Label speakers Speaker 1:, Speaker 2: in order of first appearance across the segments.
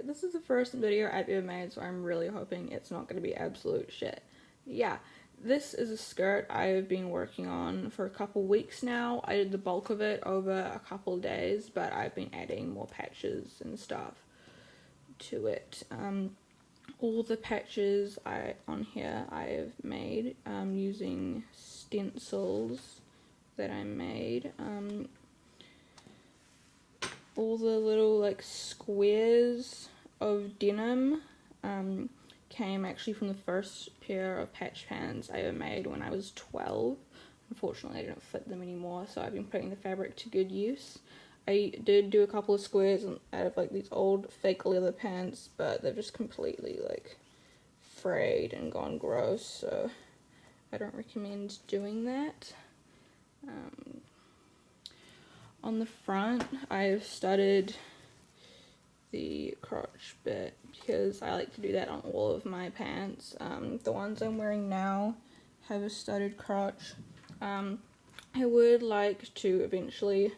Speaker 1: this is the first video I've ever made, so I'm really hoping it's not going to be absolute shit. Yeah, this is a skirt I've been working on for a couple weeks now. I did the bulk of it over a couple days, but I've been adding more patches and stuff to it. All the patches on here I've made using stencils that I made. All the little like squares of denim came actually from the first pair of patch pants I ever made when I was 12. Unfortunately, I don't fit them anymore, so I've been putting the fabric to good use. I did do a couple of squares out of like these old fake leather pants, but they're just completely like frayed and gone gross, so I don't recommend doing that. On the front, I've studded the crotch bit because I like to do that on all of my pants. The ones I'm wearing now have a studded crotch. I would like to eventually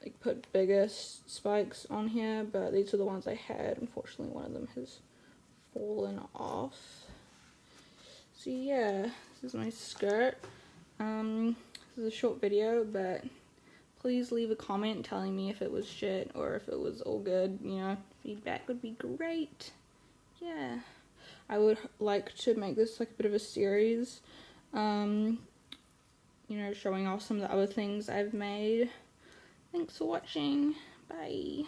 Speaker 1: like put bigger spikes on here, but these are the ones I had. Unfortunately, one of them has fallen off. So yeah, this is my skirt. This is a short video, but please leave a comment telling me if it was shit or if it was all good. You know, feedback would be great. Yeah, I would like to make this like a bit of a series, you know, showing off some of the other things I've made. Thanks for watching. Bye.